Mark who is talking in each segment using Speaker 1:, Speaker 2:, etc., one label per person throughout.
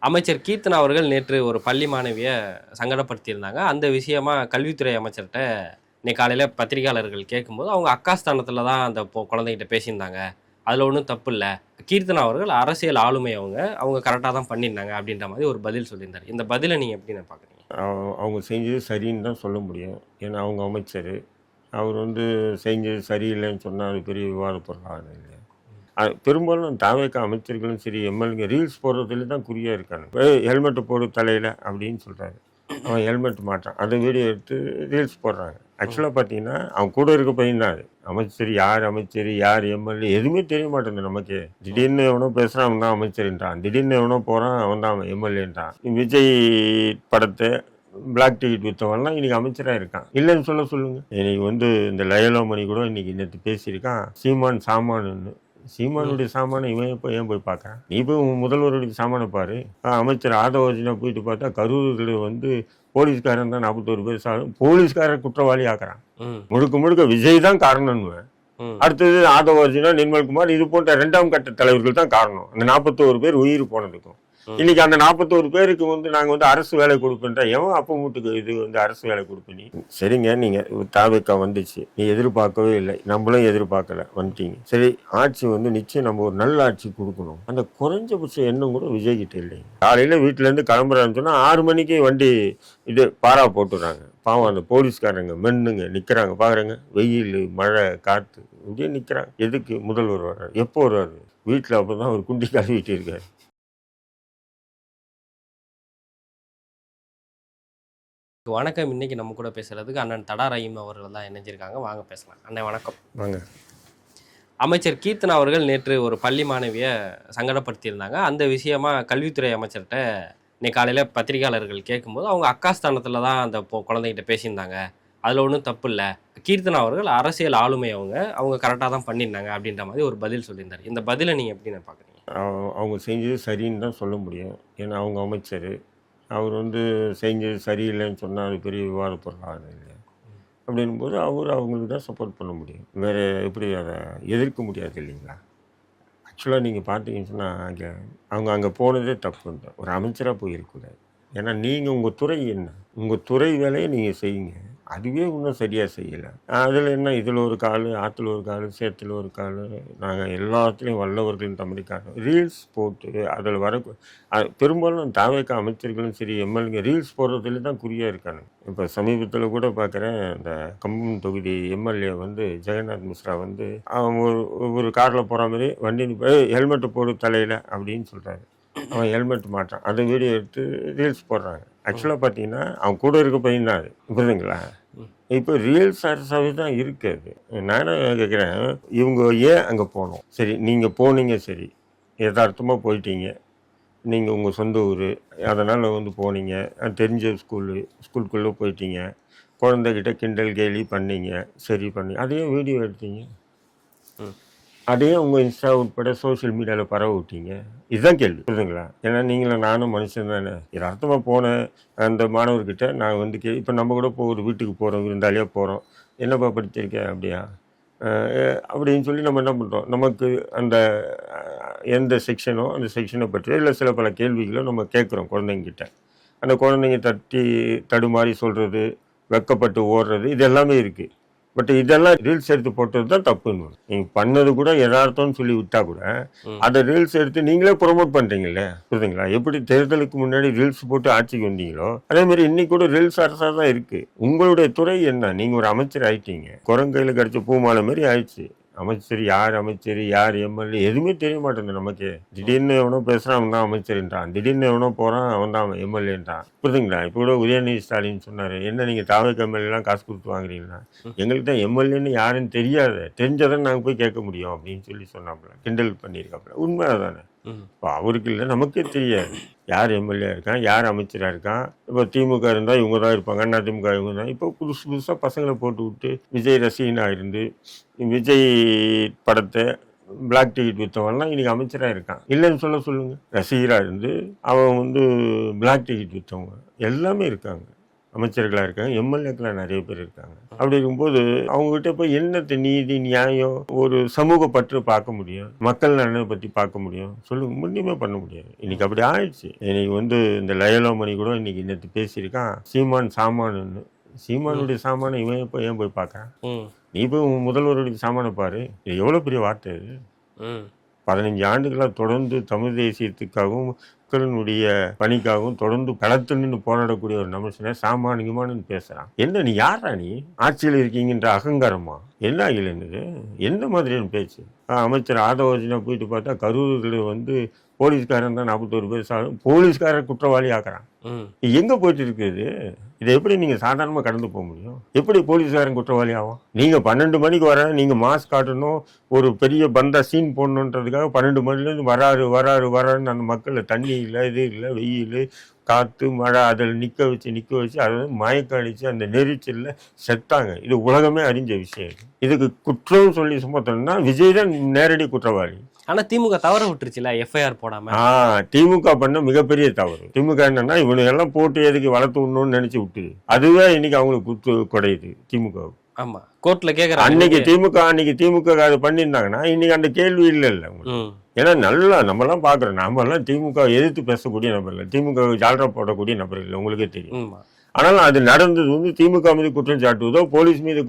Speaker 1: அமைச்சர் கீர்த்தனா அவர்கள் நேற்று ஒரு பள்ளி மாணவிய சங்கடப்படுத்தியிருந்தாங்க. அந்த விஷயமா கல்வித்துறை அமைச்சர்ட்ட இன்னைக்கு காலையில பத்திரிகையாளர்கள் கேட்கும்போது, அவங்க அக்கா ஸ்தானத்தில தான் அந்த குழந்தைகிட்ட பேசியிருந்தாங்க. அதில ஒண்ணும் தப்பு இல்ல. கீர்த்தனா அவர்கள் அரசியல் ஆளுமை அவங்க. அவங்க கரெக்ட்டா தான் பண்ணியிருந்தாங்க அப்படின்ற மாரி ஒரு பதில் சொல்லியிருந்தாரு. இந்த பதில நீங்க எப்படிண்ணே பார்க்குறீங்க?
Speaker 2: அவங்க செஞ்சது சரின்னு தான் சொல்ல முடியும். ஏன்னா அவங்க அமைச்சர். அவர் செஞ்சது சரியில்லைன்னு சொன்னா அது பெரிய விவாத பொருளாகுது இல்லையா? பெரும்பாலும் தாவேக்கா அமைச்சர்களும் சரி, எம்எல்ஏங்க ரீல்ஸ் போடுறதுல தான் குறியா இருக்காங்க. ஹெல்மெட் போடு தலையில அப்படின்னு சொல்றாரு. அவன் ஹெல்மெட் மாட்டான். அந்த வீடியோ எடுத்து ரீல்ஸ் போடுறாங்க. ஆக்சுவலாக பார்த்தீங்கன்னா, அவன் கூட இருக்க பையன் தான் அது. அமைச்சர், யார் எம்எல்ஏ எதுவுமே தெரிய மாட்டேங்குது நமக்கே. திடீர்னு எவனோ பேசுகிறான், அவன் தான் அமைச்சர்ன்றான். திடீர்னு எவனோ போகிறான், அவன் தான் எம்எல்ஏன்றான். விஜய் படத்தை பிளாக் டிக்கெட் விற்றவன்லாம் இன்னைக்கு அமைச்சராக இருக்கான். இல்லைன்னு சொல்லுங்க. இன்னைக்கு இந்த லயலோமணி கூட நேற்று பேசியிருக்கான். சீமான் சாமானுன்னு. சீமானுடைய சாமானை இவன் இப்போ ஏன் போய் பார்க்குறான்? நீ போய் முதல்வருடைய சாமானை பாரு. அமைச்சர் ஆதவர்ஜினா போயிட்டு பார்த்தா கரூரில் போலீஸ்காரன் தான் 41 பேர் போலீஸ்காரர் குற்றவாளி ஆக்குறான். முழுக்க விஜய் தான் காரணம்னு. அடுத்தது ஆதவர்ஜினா, நிர்மல்குமார், இது போன்ற 2ஆம் கட்ட தலைவர்கள் தான் காரணம். அந்த 41 பேர் உயிர் போனதுக்கும். இன்னைக்கு அந்த 41 பேருக்கு நாங்க அரசு வேலை கொடுப்பேன்ற எவன் அப்ப மூட்டுக்கு அரசு வேலை கொடுப்பீங்க? சரிங்க, நீங்க தாவேக்கா வந்துச்சு, நீ எதிர்பார்க்கவே இல்லை, நம்மளும் எதிர்பார்க்கல, வந்துட்டீங்க. சரி, ஆட்சி நிச்சயம் நம்ம ஒரு நல்ல ஆட்சி கொடுக்கணும். அந்த குறைஞ்சபட்ச எண்ணம் கூட விஜய் கிட்ட இல்லைங்க. காலையில வீட்டுல இருந்து கிளம்புறான்னு சொன்னா 6 மணிக்கு வண்டி பாரா போட்டுறாங்க. பாவம் அந்த போலீஸ்காரங்க மென்னுங்க நிக்கிறாங்க பாக்குறாங்க. வெயில், மழை, காத்து இப்படியே நிக்கிறாங்க. எதுக்கு? முதல்வர் வர்றாரு. எப்போ வருவாரு? வீட்டுல அப்பதான் ஒரு குண்டி கழுவிட்டு இருக்காரு.
Speaker 1: வணக்கம். இன்னைக்கு நம்ம கூட பேசுறதுக்கு அண்ணன் தடா ரஹீம் அவர்கள் தான் இணைஞ்சிருக்காங்க. வாங்க பேசலாம். அண்ணன் வணக்கம்.
Speaker 2: வாங்க.
Speaker 1: அமைச்சர் கீர்த்தனா அவர்கள் நேற்று ஒரு பள்ளி மாணவிய சங்கடப்படுத்தியிருந்தாங்க. அந்த விஷயமா கல்வித்துறை அமைச்சர்ட்ட இன்னைக்கு காலையில பத்திரிகையாளர்கள் கேட்கும்போது, அவங்க அக்கா ஸ்தானத்தில தான் அந்த குழந்தைகிட்ட பேசியிருந்தாங்க. அதில ஒண்ணும் தப்பு இல்ல. கீர்த்தனா அவர்கள் அரசியல் ஆளுமை அவங்க. அவங்க கரெக்ட்டா தான் பண்ணியிருந்தாங்க அப்படின்ற மாரி ஒரு பதில் சொல்லியிருந்தாரு. இந்த பதில நீங்க எப்படிண்ணே பார்க்குறீங்க?
Speaker 2: அவங்க செஞ்சது சரின்னு தான் சொல்ல முடியும். ஏன்னா அவங்க அமைச்சர். அவர் செஞ்சது சரியில்லைன்னு சொன்னால் அது பெரிய விவாத பொருளாகுது இல்லையா? அப்படின்போது அவங்களுக்கு தான் சப்போர்ட் பண்ண முடியும். வேறு எப்படி அதை எதிர்க்க முடியாது இல்லைங்களா? ஆக்சுவலாக நீங்கள் பார்த்தீங்கன்னு சொன்னால் அவங்க அங்கே போனதே தப்பு தான். ஒரு அமைச்சராக போயிருக்கூடாது. ஏன்னா நீங்கள் உங்கள் துறை என்ன? உங்கள் துறை வேலையை நீங்கள் செய்யுங்க. அதுவே இன்னும் சரியாக செய்யலை. அதில் என்ன, இதில் ஒரு கால், ஆற்றுல ஒரு கால், சேத்துல ஒரு கால், நாங்கள் எல்லாத்துலேயும் வல்லவர்கள் தமிழுக்காக ரீல்ஸ் போட்டு அதில் பெரும்பாலும் தாவேக்கா அமைச்சர்களும் சரி, எம்எல்ஏங்க ரீல்ஸ் போடுறதுல தான் குறியாக இருக்காங்க. இப்போ சமீபத்தில் கூட பார்க்குறேன், இந்த கம்பம் தொகுதி எம்எல்ஏ ஜெகநாத் மிஸ்ரா அவன் ஒரு காரில் போகிற மாதிரி வண்டி ஹெல்மெட்டு போடு தலையில் அப்படின்னு சொல்கிறாரு. அவன் ஹெல்மெட் மாட்டான். அந்த வீடியோ எடுத்து ரீல்ஸ் போடுறாங்க. ஆக்சுவலாக பார்த்தீங்கன்னா அவன் கூட இருக்க பையன் தான் அது. புரியுதுங்களா? இப்போ ரீல்ஸ் அரசாவே தான் இருக்குது. நானே கேட்குறேன், இவங்க ஏன் அங்கே போனோம்? சரி, நீங்கள் போனீங்க, சரி, யதார்த்தமாக போயிட்டீங்க, நீங்கள் உங்கள் சொந்த ஊர், அதனால் போனீங்க, தெரிஞ்ச ஸ்கூலுக்குள்ளே போயிட்டீங்க, குழந்தைகிட்ட கிண்டல் கேலி பண்ணீங்க, சரி பண்ணி அதையும் வீடியோ எடுத்தீங்க, அதையும் உங்கள் இன்ஸ்டா உட்பட சோஷியல் மீடியாவில் பரவ விட்டீங்க. இதுதான் கேள்வி. புரியுதுங்களா? ஏன்னா நீங்களும் நானும் மனுஷன் தானே. யதார்த்தமாக போன அந்த மாணவர்கிட்ட நான் இப்போ நம்ம கூட ஒரு வீட்டுக்கு போகிறோம், விருந்தாளியாக போகிறோம், என்னப்பா படிச்சிருக்கேன் அப்படியா அப்படின்னு சொல்லி நம்ம என்ன பண்ணுறோம், நமக்கு அந்த எந்த செக்ஷனோ அந்த செக்ஷனை பற்றியோ இல்லை சில பல கேள்விகளோ நம்ம கேட்குறோம் குழந்தைங்கிட்ட. அந்த குழந்தைங்க தடுமாறி சொல்கிறது, வெக்கப்பட்டு ஓடுறது, இது எல்லாமே இருக்குது. பட் இதெல்லாம் ரீல்ஸ் எடுத்து போட்டது தான் தப்புன்னு. நீங்க பண்ணது கூட யதார்த்தம்னு சொல்லி விட்டா கூட அதை ரீல்ஸ் எடுத்து நீங்களே ப்ரொமோட் பண்றீங்கல்ல. புரியுதுங்களா? எப்படி தேர்தலுக்கு முன்னாடி ரீல்ஸ் போட்டு ஆட்சிக்கு வந்தீங்களோ அதே மாதிரி இன்னைக்கு கூட ரீல்ஸ் அரசா தான் இருக்கு. உங்களுடைய துறை என்ன? நீங்க ஒரு அமைச்சர் ஆயிட்டீங்க. குரங்கையில கிடைச்ச பூமாலை மாதிரி ஆயிடுச்சு. அமைச்சர், யார் எம்எல்ஏ எதுவுமே தெரிய மாட்டேங்குது நமக்கே. திடீர்னு எவனோ பேசுறான், அவன் தான் அமைச்சர்ன்றான். திடீர்னு எவனோ போறான், அவன் தான் எம்எல்ஏன்றான். புரியுதுங்களா? இப்போ கூட உதயநிதி ஸ்டாலின் சொன்னாரு, என்ன நீங்க தாவேக்கா எம்எல்ஏலாம் காசு கொடுத்து வாங்குறீங்களா? எங்களுக்கு தான் எம்எல்ஏன்னு யாருன்னு தெரியாது, தெரிஞ்சதான் நாங்கள் போய் கேட்க முடியும் அப்படின்னு சொல்லி சொன்னாப்புல, கிண்டல் பண்ணியிருக்காப்புல. உண்மை தானே? இப்போ அவருக்கு இல்லை, நமக்கே தெரியாது யார் எம்எல்ஏ இருக்கான், யார் அமைச்சராக இருக்கான். இப்போ திமுக இருந்தால் இவங்க தான் இருப்பாங்க, அதிமுக இவங்க தான். இப்போ புதுசாக பசங்களை போட்டு விட்டு விஜய் ரசிகனாக இருந்து விஜய் படத்தை பிளாக் டிக்கெட் விற்றவன்லாம் இன்னைக்கு அமைச்சராக இருக்கான். இல்லைன்னு சொல்லுங்க. ரசிகராக இருந்து அவன் பிளாக் டிக்கெட் விற்றவங்க எல்லாமே இருக்காங்க. அமைச்சர்களாக இருக்காங்க, எம்எல்ஏக்களாக நிறைய பேர் இருக்காங்க. அப்படி இருக்கும்போது அவங்ககிட்ட போய் என்னத்தை நீதி நியாயம் ஒரு சமூக பற்று பார்க்க முடியும், மக்கள் நலனை பற்றி பார்க்க முடியும் சொல்லுங்க? ஒன்றுமே பண்ண முடியாது. இன்னைக்கு அப்படி ஆயிடுச்சு. இன்னைக்கு இந்த லயலோமணி கூட இன்னைக்கு நேற்று பேசியிருக்கான், சீமான் சாமானுன்னு. சீமானுடைய சாமானை இவன் இப்போ ஏன் போய் பார்க்குறான்? நீ போய் உன் முதல்வருடைய சாமானை பாரு. இது எவ்வளோ பெரிய வார்த்தை இது. 15 ஆண்டுகளாக தொடர்ந்து தமிழ் தேசியத்துக்காகவும் மக்களினுடைய பணிக்காகவும் தொடர்ந்து களத்தில் நின்று போராடக்கூடிய ஒரு மனுஷனை சாமானியமானு பேசுறான். என்ன நீ யாரா? நீ ஆட்சியில் இருக்கீங்கன்ற அகங்காரமா? என்ன ஆகலன்னு எந்த மாதிரியான பேச்சு? அமைச்சர் ஆதவர்ஜனா போயிட்டு பார்த்தா கரூரில் போலீஸ்காரன் தான் 41 பேர் போலீஸ்காரர் குற்றவாளி ஆக்குறான். எங்க போயிட்டு இருக்குது? இதை எப்படி நீங்க சாதாரணமா கடந்து போக முடியும்? எப்படி போலீஸ்காரன் குற்றவாளி ஆகும்? நீங்க 12 மணிக்கு வர, நீங்க மாஸ்க் காட்டணும், ஒரு பெரிய பந்தா சீன் போடணுன்றதுக்காக 12 மணிலேருந்து வராருன்னு அந்த மக்களை தண்ணி இல்லை, இது இல்லை, வெயில், காற்று, மழை அதில் நிற்க வச்சு அதை மயக்கம் அடித்து அந்த நெரிச்சலில் செத்தாங்க. இது உலகமே அறிஞ்ச விஷயம். இதுக்கு குற்றம் சொல்லி சுமத்தணும்னா விஜய் தான் நேரடி குற்றவாளி.
Speaker 1: ஆனா திமுக தவற விட்டுருச்சுல எஃப்ஐஆர் போடாம.
Speaker 2: திமுக பண்ண மிகப்பெரிய தவறு. திமுக என்னன்னா இவனுங்கெல்லாம் போட்டு எதுக்கு வளர்த்து விடணும்னு நினைச்சு விட்டு அதுவே இன்னைக்கு அவங்களுக்கு குத்து கொடையுது திமுக.
Speaker 1: ஆமா, கோர்ட்ல கேக்குறாங்க.
Speaker 2: அன்னைக்கு திமுக அது பண்ணியிருந்தாங்கன்னா இன்னைக்கு அந்த கேள்வி இல்ல உங்களுக்கு. ஏன்னா நல்லா நம்மலாம் பாக்குறோம், நம்மலாம் திமுக எதிர்த்து பேசக்கூடிய நபர்கள், திமுக ஜால்ரா போடக்கூடிய நபர்கள், உங்களுக்கே தெரியும். ஆனாலும் அது நடந்தது திமுக மீது குற்றம் சாட்டுவதோ போலீஸ் மீது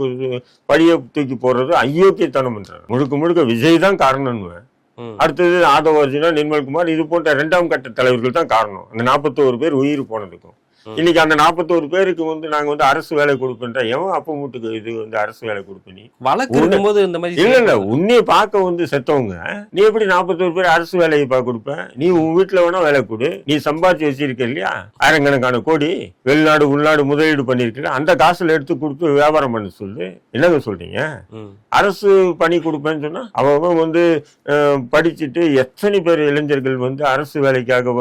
Speaker 2: பழிய தூக்கி போடுறதோ அயோக்கியத்தனம் பண்றாரு. முழுக்க விஜய் தான் காரணம்னு. அடுத்தது ஆதவர்ஜனா, நிர்மல்குமார், இது போன்ற 2ஆம் கட்ட தலைவர்கள் தான் காரணம் அந்த 41 பேர் உயிர் போனதுக்கும். இன்னைக்கு அந்த 41 பேருக்கு நாங்க அரசு வேலை கொடுப்பேன். எவன் அப்ப மூட்டுக்கு இது அரசு வேலை கொடுப்ப? நீ
Speaker 1: வழக்கு இந்த மாதிரி
Speaker 2: இல்ல உன்னைய பார்க்க செத்தவங்க நீ எப்படி 41 பேர் அரசு வேலையை கொடுப்ப? நீ உன் வீட்டுல வேணா வேலை கொடு. நீ சம்பாதிச்சு வச்சிருக்க இல்லையா ஆயிரக்கணக்கான கோடி, வெளிநாடு உள்நாடு முதலீடு பண்ணிருக்கல, அந்த காசுல எடுத்து கொடுத்து வியாபாரம் பண்ண சொல்லு. என்னங்க சொல்றீங்க? அரசு பணி கொடுப்பேன்னு சொன்னா அவன் படிச்சுட்டு எத்தனை பேர் இளைஞர்கள் அரசு வேலைக்காக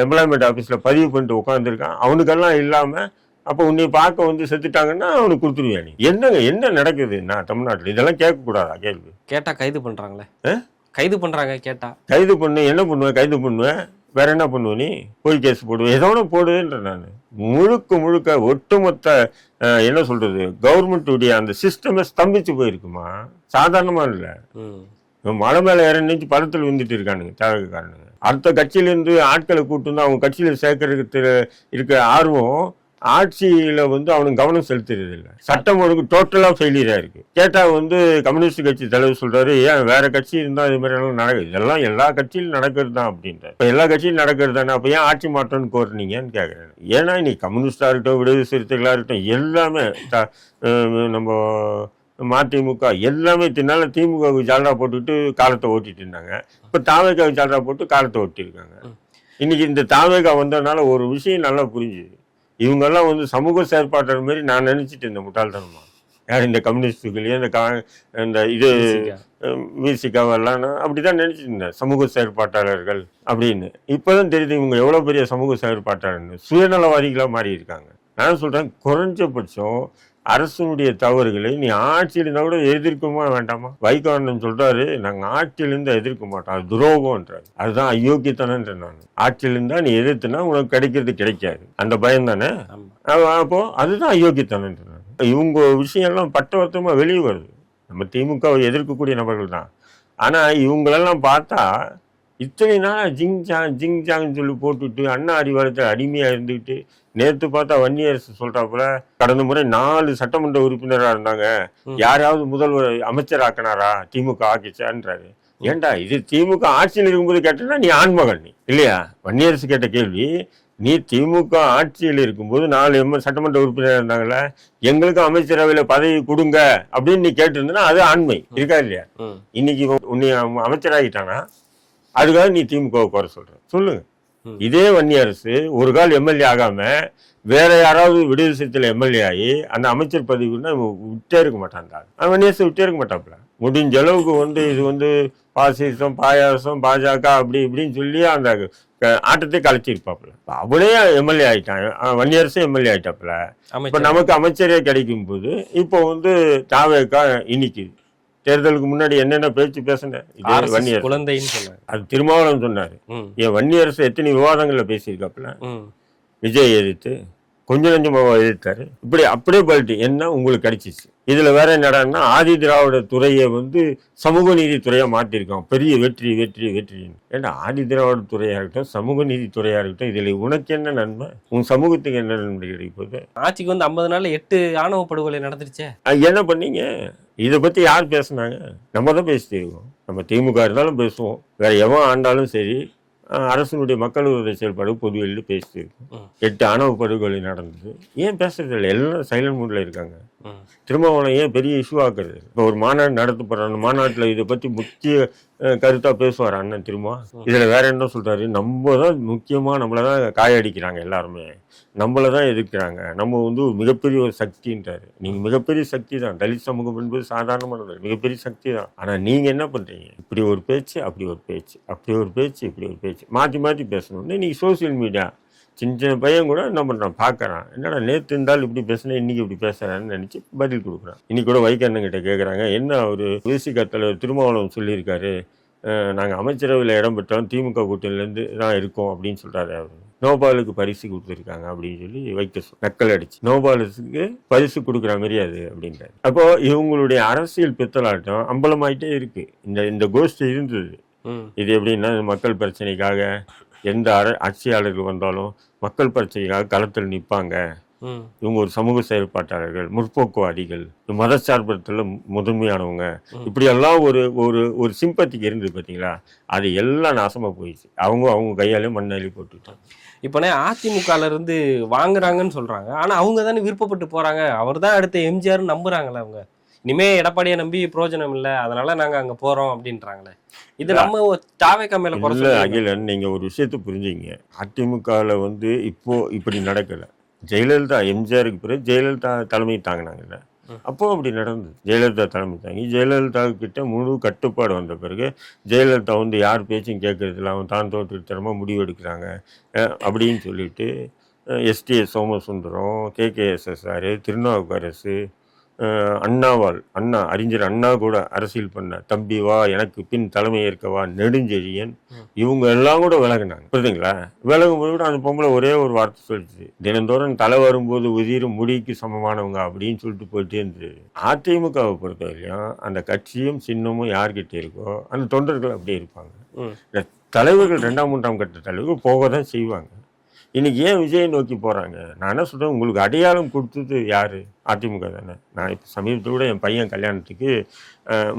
Speaker 2: எம்ப்ளாய்மெண்ட் ஆஃபீஸில் பதிவு பண்ணிட்டு உட்காந்துருக்கான். அவனுக்கெல்லாம் இல்லாமல் அப்போ உன்னை பார்க்க செத்துட்டாங்கன்னா அவனுக்கு கொடுத்துருவியா? நீ என்ன நடக்குது நான் தமிழ்நாட்டில்? இதெல்லாம் கேட்கக்கூடாதா? கேள்வி கேட்டால்
Speaker 1: கைது பண்ணுறாங்களே, கைது பண்ணுறாங்க. கேட்டால்
Speaker 2: கைது பண்ணு, என்ன பண்ணுவேன்? கைது பண்ணுவேன், வேற என்ன பண்ணுவேன்? நீ போய் கேஸ் போடுவேன், எதோட போடுவேன்ற. நான் முழுக்க ஒட்டுமொத்த என்ன சொல்றது, கவர்மெண்ட்டுடைய அந்த சிஸ்டமே ஸ்தம்பிச்சு போயிருக்குமா? சாதாரணமா இல்லை. மலை மேலே இறங்கி படத்தில் வந்துட்டு இருக்கானுங்க தேவைக்காரனுங்க. அடுத்த கட்சியிலேருந்து ஆட்களை கூட்டு அவங்க கட்சியில் சேர்க்கறதுக்கு இருக்க ஆர்வம் ஆட்சியில் அவனுக்கு கவனம் செலுத்துறது இல்லை. சட்டம் ஒழுங்கு டோட்டலாக ஃபெயிலியராக இருக்கு. கேட்டால் கம்யூனிஸ்ட் கட்சி தலைவர் சொல்றாரு, ஏன் வேற கட்சி இருந்தால் இது மாதிரி எல்லாம் நடக்குது? இதெல்லாம் எல்லா கட்சியிலும் நடக்கிறது தான் அப்படின்றார். இப்போ எல்லா கட்சியிலும் நடக்கிறது தானே, அப்போ ஏன் ஆட்சி மாற்றம்னு கோருனீங்கன்னு கேட்குறேன். ஏன்னா இன்னைக்கு கம்யூனிஸ்டாக இருக்கட்டும், விடுதலை சிறுத்தைகளாக இருக்கட்டும், எல்லாமே நம்ம மதிமுக எல்லாமே தின்னால திமுகவுக்கு ஜால்ரா போட்டுக்கிட்டு காலத்தை ஓட்டிட்டு இருந்தாங்க. இப்போ தாவேகாவுக்கு ஜால்ரா போட்டு காலத்தை ஓட்டிருக்காங்க. இன்னைக்கு இந்த தாவேகா வந்ததுனால ஒரு விஷயம் நல்லா புரிஞ்சுது. இவங்கெல்லாம் சமூக செயற்பாட்டர் மாதிரி நான் நினைச்சிட்டு இருந்தேன் முட்டாள்தனமா. யார் இந்த கம்யூனிஸ்டுகளையே இந்த இது மியூசிக்காவெல்லாம் அப்படிதான் நினைச்சிட்டு இருந்தேன், சமூக செயற்பாட்டாளர்கள் அப்படின்னு. இப்போதான் தெரியுது இவங்க எவ்வளோ பெரிய சமூக செயற்பாட்டாளர்னு. சுயநலவாதிகளாக மாறி இருக்காங்க. நான் சொல்றேன், குறைஞ்சபட்சம் அரசுடைய தவறுகளை நீ ஆட்சியில் இருந்தா கூட எதிர்க்குமா வேண்டாமா? வைகோண்ணன் சொல்றாரு, நாங்க ஆட்சியிலிருந்து எதிர்க்க மாட்டோம், அது துரோகம்ன்றாரு. அதுதான் அயோக்கியத்தனன்ற. நான் ஆட்சியில் இருந்தா நீ எதிர்த்துனா உனக்கு கிடைக்கிறது கிடைக்காது, அந்த பயம் தானே. அப்போ அதுதான் அயோக்கியத்தனன்ற. இவங்க விஷயம்லாம் பட்டவர்த்தமா வெளியே வருது. நம்ம திமுகவை எதிர்க்கக்கூடிய நபர்கள் தான். ஆனா இவங்களெல்லாம் பார்த்தா இத்தனை நாள் ஜிங் ஜாங்னு சொல்லி போட்டுட்டு அண்ணா அறிவாலயத்தில் அடிமையா இருந்துக்கிட்டு, நேற்று பார்த்தா வன்னியரசு சொல்றாப்புல கடந்த முறை 4 சட்டமன்ற உறுப்பினராக இருந்தாங்க, யாராவது முதல்வர் அமைச்சர் ஆக்கினாரா? திமுக ஆக்கிச்சான்றாரு. ஏண்டா இது திமுக ஆட்சியில் இருக்கும்போது கேட்டா நீ ஆண்மகன் நீ இல்லையா? வன்னியரசு கேட்ட கேள்வி, நீ திமுக ஆட்சியில் இருக்கும்போது 4 சட்டமன்ற உறுப்பினர் இருந்தாங்கல்ல, எங்களுக்கும் அமைச்சரவையில பதவி கொடுங்க அப்படின்னு நீ கேட்டிருந்தா அது ஆண்மை இருக்கா இல்லையா? இன்னைக்கு உன்னை அமைச்சராகிட்டானா அதுக்காக நீ திமுக குறை சொல்ற? சொல்லுங்க. இதே வன்னியரசு ஒரு கால் எம்எல்ஏ ஆகாம வேற யாராவது விடுதலை சிறுத்தையில் எம்எல்ஏ ஆகி அந்த அமைச்சர் பதவின்னா விட்டே இருக்க மாட்டான். வன்னியரசு விட்டே இருக்க மாட்டாப்புல. முடிஞ்ச அளவுக்கு இது பாசிசம், பாயாசம், பாஜக அப்படி இப்படின்னு சொல்லி அந்த ஆட்டத்தை கலைச்சிருப்பாப்புல. அவனே எம்எல்ஏ ஆயிட்டான், வன்னியரசு எம்எல்ஏ ஆயிட்டாப்புல. இப்ப நமக்கு அமைச்சரே கிடைக்கும் போது இப்போ தாவேக்கா இன்னைக்கு தேர்தலுக்கு முன்னாடி என்னென்ன பேச்சு பேசினேன், அது திருமாவளவன் சொன்னாரு. என் வன்னியரசு எத்தனை விவாதங்கள்ல பேசியிருக்காப்புல. விஜய் எதிர்த்து கொஞ்சம் நஞ்சமாக எதிர்த்தாரு. இப்படி அப்படியே பல்ட்டி என்ன உங்களுக்கு கிடைச்சிச்சு. இதுல வேற என்னடான்னா ஆதி திராவிட துறையை வந்து சமூக நீதித்துறையா மாற்றிருக்கோம். பெரிய வெற்றி வெற்றி வெற்றி. ஏன்னா ஆதி திராவிட துறையா இருக்கட்டும், சமூக நீதித்துறையா இருக்கட்டும், இதுல உனக்கு என்ன நன்மை, உன் சமூகத்துக்கு என்ன நன்மை கிடைப்பது?
Speaker 1: ஆட்சிக்கு வந்து 50 நாள்ல 8 ஆணவ படுகொலை நடந்துருச்சே.
Speaker 2: என்ன பண்ணீங்க? இதை பத்தி யார் பேசுனாங்க? நம்ம தான் பேசிட்டு இருக்கோம். நம்ம திமுக இருந்தாலும் பேசுவோம், வேற எவன் ஆண்டாலும் சரி. அரசனுடைய மக்கள் விரோத செயல்பாடு பொதுவெளியில் பேசிட்டு இருக்கும். 8 ஆணவ படுகொலை நடந்தது. ஏன் பேசுறது இல்லை? எல்லாம் சைலண்ட் மூட்ல இருக்காங்க. திருமாவளவன் ஏன் பெரிய இஷ்யூ ஆக்குறது? இப்போ ஒரு மாநாடு நடத்தப்படுற மாநாட்டில் இதை பத்தி முக்கிய கருத்தா பேசுவார் அண்ணன் திரும்ப. இதுல வேற என்ன சொல்றாரு? நம்ம தான் முக்கியமா நம்மளதான் காயடிக்கிறாங்க, எல்லாருமே நம்மளதான் எதிர்க்கிறாங்க, நம்ம வந்து மிகப்பெரிய ஒரு சக்தின்றாரு. நீங்க மிகப்பெரிய சக்தி தான். தலித் சமூகம் என்பது சாதாரணமானது, மிகப்பெரிய சக்தி தான். ஆனா நீங்க என்ன பண்றீங்க? இப்படி ஒரு பேச்சு, அப்படி ஒரு பேச்சு, அப்படி ஒரு பேச்சு, இப்படி ஒரு பேச்சு, மாற்றி மாற்றி பேசணும்னு இன்னைக்கு சோசியல் மீடியா சின்ன சின்ன பையன் கூட என்ன பண்ணுறான், பார்க்குறான், என்னடா நேற்று இருந்தாலும் இப்படி பேசுனா இன்றைக்கி இப்படி பேசுகிறான்னு நினச்சி பதில் கொடுக்குறான். இன்னைக்கு கூட வைகண்ணங்கிட்ட கேட்குறாங்க, என்ன அவர் விசிக தலைவர் திருமாவளவன் சொல்லியிருக்காரு, நாங்கள் அமைச்சரவையில் இடம் பெற்றோம், திமுக கூட்டணியிலேருந்து தான் இருக்கோம் அப்படின்னு சொல்கிறாரு. அவர் நோபாலுக்கு பரிசு கொடுத்துருக்காங்க அப்படின்னு சொல்லி வைக்க நக்கல் அடிச்சு, நோபாலுக்கு பரிசு கொடுக்குற மாதிரி அது அப்படின்றாரு. அப்போ இவங்களுடைய அரசியல் பித்தலாட்டம் அம்பலமாயிட்டே இருக்கு. இந்த கோஷ்டி இருந்தது. இது எப்படின்னா மக்கள் பிரச்சனைக்காக எந்த ஆட்சியாளர்கள் வந்தாலும் மக்கள் பிரச்சனைக்காக களத்தில் நிற்பாங்க. இவங்க ஒரு சமூக செயல்பாட்டாளர்கள், முற்போக்குவாதிகள், மதச்சார்பத்தில் முதன்மையானவங்க, இப்படியெல்லாம் ஒரு ஒரு ஒரு சிம்பத்திக்கு இருந்தது பார்த்தீங்களா? அது எல்லாம் நாசமாக போயிடுச்சு. அவங்க கையாலே மண்ணள்ளி போட்டுட்டாங்க.
Speaker 1: இப்போனே அதிமுகல இருந்து வாங்குறாங்கன்னு சொல்றாங்க. ஆனா அவங்க தானே விருப்பப்பட்டு போறாங்க. அவர் தான் அடுத்த எம்ஜிஆர் நம்புறாங்களே. அவங்க இனிமே எடப்பாடியை நம்பி பிரயோஜனம் இல்லை, அதனால நாங்க அங்க போறோம் அப்படின்றாங்களே. இது நம்ம தாவேக்கா மேல குறை.
Speaker 2: அகிலன், நீங்க ஒரு விஷயத்தை புரிஞ்சுங்க. அதிமுகவில் வந்து இப்போ இப்படி நடக்கல. ஜெயலலிதா எம்ஜிஆருக்கு பிறகு ஜெயலலிதா தலைமை தாங்கினாங்கல்ல, அப்போ அப்படி நடந்தது. ஜெயலலிதா தலைமை தாங்கி ஜெயலலிதா கிட்ட முழு கட்டுப்பாடு வந்த பிறகு ஜெயலலிதா வந்து யார் பேச்சும் கேட்கறதில்ல, அவன் தான் தோற்றுத்தரமாக முடிவு எடுக்கிறாங்க அப்படின்னு சொல்லிட்டு எஸ்டிஎஸ் சோமசுந்தரம், கேகேஎஸ்எஸ்ஆர், திருநாவுக்கரசு, அண்ணா அறிஞர் அண்ணா கூட அரசியல் பண்ண தம்பி வா எனக்கு பின் தலைமை ஏற்கவா, நெடுஞ்செழியன், இவங்க எல்லாம் கூட விலகினாங்க. புரியுதுங்களா? விலகும் போது கூட அந்த பொம்பளை ஒரே ஒரு வார்த்தை சொல்லிச்சு, தினந்தோறும் தலை வரும்போது உதிரும் முடிக்கு சமமானவங்க அப்படின்னு சொல்லிட்டு போயிட்டே இருந்தது. அதிமுகவை பொறுத்தவரையும் அந்த கட்சியும் சின்னமும் யார்கிட்ட இருக்கோ அந்த தொண்டர்கள் அப்படியே இருப்பாங்க. இந்த தலைவர்கள் 2ஆம் 3ஆம் கட்ட தலைவர்கள் போக தான் செய்வாங்க. இன்னைக்கு ஏன் விஜயை நோக்கி போறாங்க? நான் என்ன சொல்றேன், உங்களுக்கு அடையாளம் கொடுத்தது யாரு? அதிமுக தானே. நான் இப்போ சமீபத்தில் கூட என் பையன் கல்யாணத்துக்கு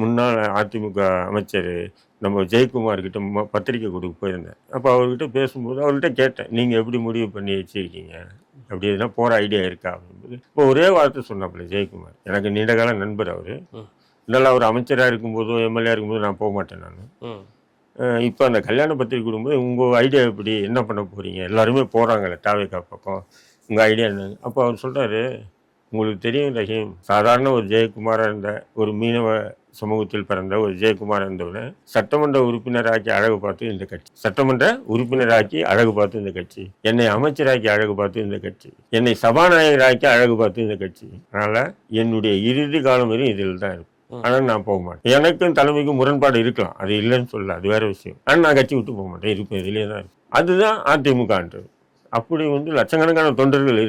Speaker 2: முன்னாள் அதிமுக அமைச்சர் நம்ம ஜெயக்குமார் கிட்ட பத்திரிக்கை கொடுக்க போயிருந்தேன். அப்போ அவர்கிட்ட பேசும்போது அவர்கிட்ட கேட்டேன், நீங்கள் எப்படி முடிவு பண்ணி வச்சுருக்கீங்க, அப்படி எதுனா போகிற ஐடியா இருக்கா அப்படின்போது இப்போ ஒரே வார்த்தை சொன்னாப்புல ஜெயக்குமார். எனக்கு நீண்டகால நண்பர் அவர். இதெல்லாம் அவர் அமைச்சராக இருக்கும்போதோ எம்எல்ஏ இருக்கும்போது நான் போக மாட்டேன். நான் இப்போ அந்த கல்யாண பத்திரிக்கை கொடுக்கும்போது உங்கள் ஐடியா எப்படி, என்ன பண்ண போகிறீங்க, எல்லாருமே போகிறாங்களே தாவேக்கா பக்கம், உங்கள் ஐடியா என்ன? அப்போ அவர் சொல்கிறாரு, உங்களுக்கு தெரியும் ரஹீம், சாதாரண ஒரு ஜெயக்குமாராக இருந்த ஒரு மீனவ சமூகத்தில் பிறந்த ஒரு ஜெயக்குமார் இருந்தவனை சட்டமன்ற உறுப்பினராக்கி அழகு பார்த்து இந்த கட்சி, சட்டமன்ற உறுப்பினராக்கி அழகு பார்த்து இந்த கட்சி, என்னை அமைச்சராக்கி அழகு பார்த்து இந்த கட்சி, என்னை சபாநாயகராக்கி அழகு பார்த்து இந்த கட்சி. அதனால் என்னுடைய இறுதி காலம் வரையும் இதில் தான் இருக்கும். ஆனால் நான் போக மாட்டேன். எனக்கும் தலைமைக்கும் முரண்பாடு இருக்கலாம், அது இல்லைன்னு சொல்லல, அது வேற விஷயம். ஆனால் நான் கட்சி விட்டு போக மாட்டேன், இருப்பேன், இதுலேயே தான் இருக்கும். அதுதான் அதிமுகன்றது. அப்படி வந்து லட்சக்கணக்கான தொண்டர்கள்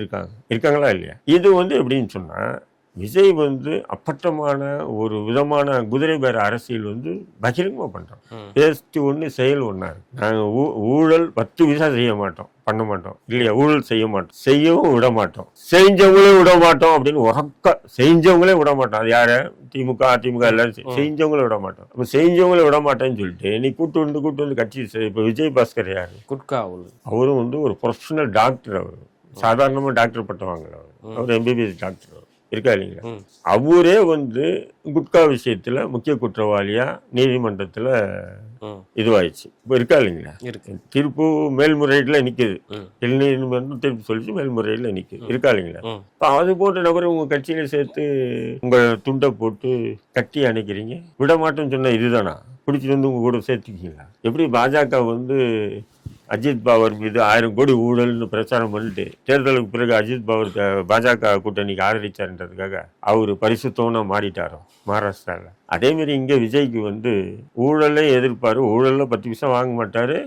Speaker 2: இருக்காங்களா இல்லையா? இது வந்து எப்படின்னு சொன்னால், விஜய் வந்து அப்பட்டமான ஒரு விதமான குதிரை பேர அரசியல் வந்து பகிரங்கமாக பண்ணுறோம். பேச்சு ஒன்று செயல் ஒன்றா இருக்கு. நாங்கள் ஊழல் 10 விசா செய்ய மாட்டோம், பண்ண மாட்டோம் இல்லையா? ஊழல் செய்ய மாட்டோம், செய்யவும் விட மாட்டோம், செஞ்சவங்களே விட மாட்டோம் அப்படின்னு உறக்க செஞ்சவங்களே விட மாட்டோம். அது யாரு? திமுக அதிமுக எல்லாரும் செஞ்சவங்களே விட மாட்டோம். அப்போ செஞ்சவங்களே விட மாட்டேன்னு சொல்லிட்டு நீ கூட்டு வந்து கட்சி. இப்போ விஜய் பாஸ்கர் யாரு? குட்கா. அவரும் வந்து ஒரு ப்ரொஃபஷனல் டாக்டர். அவர் சாதாரணமாக டாக்டர் பட்டம் வாங்கல, அவர் எம்பிபிஎஸ் டாக்டர் இருக்கா இல்லைங்களா? அவரே வந்து குட்கா விஷயத்துல முக்கிய குற்றவாளியா நீதிமன்றத்துல இதுவாயிடுச்சு. இப்போ இருக்கா இல்லைங்களா? தீர்ப்பு மேல்முறையீடுல நிக்குது, நீதிமன்றம் தீர்ப்பு சொல்லிச்சு, மேல்முறையீடுல நிக்குது, இருக்கா இல்லைங்களா? இப்போ அது போன்ற நபரை உங்க கட்சியில சேர்த்து உங்க துண்டை போட்டு கட்டி அணைக்கிறீங்க. விட மாட்டேன்னு சொன்னா இதுதானா? பிடிச்சிட்டு வந்து உங்க கூட சேர்த்துக்கிங்களா? எப்படி பாஜக வந்து அஜித் பவர் மீது 1000 கோடி ஊழல்னு பிரச்சாரம் பண்ணிட்டு தேர்தலுக்கு பிறகு அஜித் பவர் பாஜக கூட்டணிக்கு ஆதரிச்சாருன்றதுக்காக அவர் பரிசுத்தவனா மாறிட்டாரோ மகாராஷ்டிராவில். அதே மாதிரி இங்கே விஜய்க்கு வந்து ஊழலே எதிர்ப்பாரு, ஊழல்ல 10 பைசா வாங்க மாட்டாரு,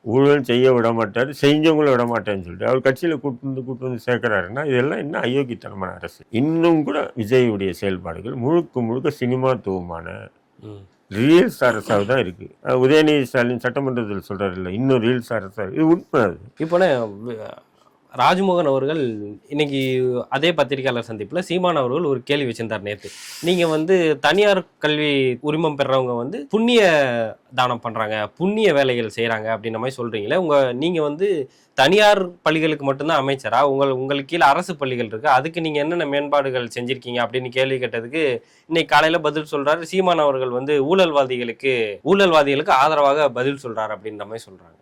Speaker 2: ஊழல் செய்ய விட மாட்டார், செஞ்சவங்களும் விட மாட்டேன்னு சொல்லிட்டு அவர் கட்சியில் கூட்டு வந்து சேர்க்கிறாருன்னா இதெல்லாம் என்ன அயோக்கியத்தனமான அரசு. இன்னும் கூட விஜயுடைய செயல்பாடுகள் முழுக்க முழுக்க சினிமாத்துவமான ரீல்ஸ் அரசாக தான் இருக்கு. உதயநிதி ஸ்டாலின் சட்டமன்றத்தில் சொல்றாரு இல்லை, இன்னும் ரீல்ஸ் அரசா இது உண்மை. அது
Speaker 1: இப்போ ராஜ்மோகன் அவர்கள் இன்னைக்கு அதே பத்திரிகையாளர் சந்திப்பில் சீமான் அவர்கள் ஒரு கேள்வி வச்சிருந்தார் நேற்று. நீங்கள் தனியார் கல்வி உரிமம் பெறவங்க புண்ணிய தானம் பண்ணுறாங்க, புண்ணிய வேலைகள் செய்கிறாங்க அப்படின்ற மாதிரி சொல்கிறீங்களே, நீங்கள் தனியார் பள்ளிகளுக்கு மட்டும்தான் அமைச்சரா? உங்களுக்கு கீழே அரசு பள்ளிகள் இருக்கு, அதுக்கு நீங்கள் என்னென்ன மேம்பாடுகள் செஞ்சுருக்கீங்க அப்படின்னு கேள்வி கேட்டதுக்கு இன்னைக்கு காலையில் பதில் சொல்கிறாரு. சீமான் அவர்கள் ஊழல்வாதிகளுக்கு ஆதரவாக பதில் சொல்கிறார் அப்படின்ற மாதிரி சொல்கிறாங்க.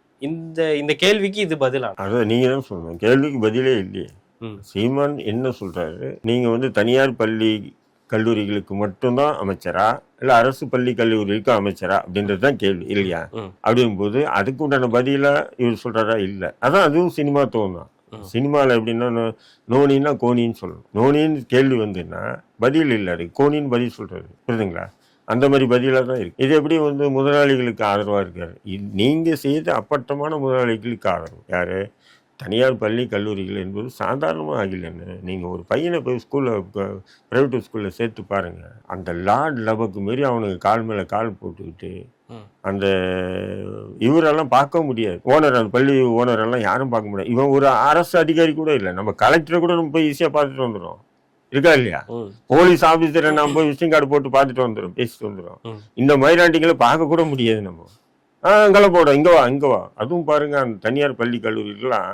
Speaker 1: இந்த கேள்விக்கு இது பதிலா?
Speaker 2: அதான் நீங்க தான் சொல்லணும், கேள்விக்கு பதிலே இல்லையே. சீமான் என்ன சொல்றாரு, நீங்க தனியார் பள்ளி கல்லூரிகளுக்கு மட்டும்தான் அமைச்சரா இல்ல அரசு பள்ளி கல்லூரிக்கு அமைச்சரா அப்படின்றது தான் கேள்வி இல்லையா? அப்படிங்கும்போது அதுக்கு உண்டான பதிலா இவர் சொல்றாரா? இல்ல. அதான் அதுவும் சினிமா தோணும். சினிமாவில் எப்படின்னா நோனின்னா கோனின்னு சொல்லணும். நோனின்னு கேள்வி வந்துன்னா பதில் இல்லை, அது கோனின்னு பதில் சொல்றாரு. புரியுதுங்களா? அந்த மாதிரி பதிலாக தான் இருக்கு. இது எப்படி முதலாளிகளுக்கு ஆதரவாக இருக்காரு? நீங்கள் செய்த அப்பட்டமான முதலாளிகளுக்கு ஆதரவு. யார்? தனியார் பள்ளி கல்லூரிகள் என்பது சாதாரணமாக ஆகலைன்னு. நீங்கள் ஒரு பையனை போய் ஸ்கூலில் ப்ரைவேட் ஸ்கூலில் சேர்த்து பாருங்கள், அந்த லார்ட் லபக்கு மாரி அவனுக்கு கால் மேலே கால் போட்டுக்கிட்டு அந்த இவரெல்லாம் பார்க்க முடியாது. ஓனர், அந்த பள்ளி ஓனரெல்லாம் யாரும் பார்க்க முடியாது. இவன் ஒரு அரசு அதிகாரி கூட இல்லை, நம்ம கலெக்டரை கூட நம்ம போய் ஈஸியாக பார்த்துட்டு வந்துடும். இருக்கா இல்லையா? போலீஸ் ஆபீசரை நம்ம போய் விசிட்டிங் கார்டு போட்டு பார்த்துட்டு வந்துடும், பேசிட்டு வந்துடும். இந்த மயிலாண்டிகளை பார்க்க கூட முடியாது நம்ம. அங்கெல்லாம் போடும், இங்க வா. அதுவும் பாருங்க, அந்த தனியார் பள்ளி கல்லூரிகள்லாம்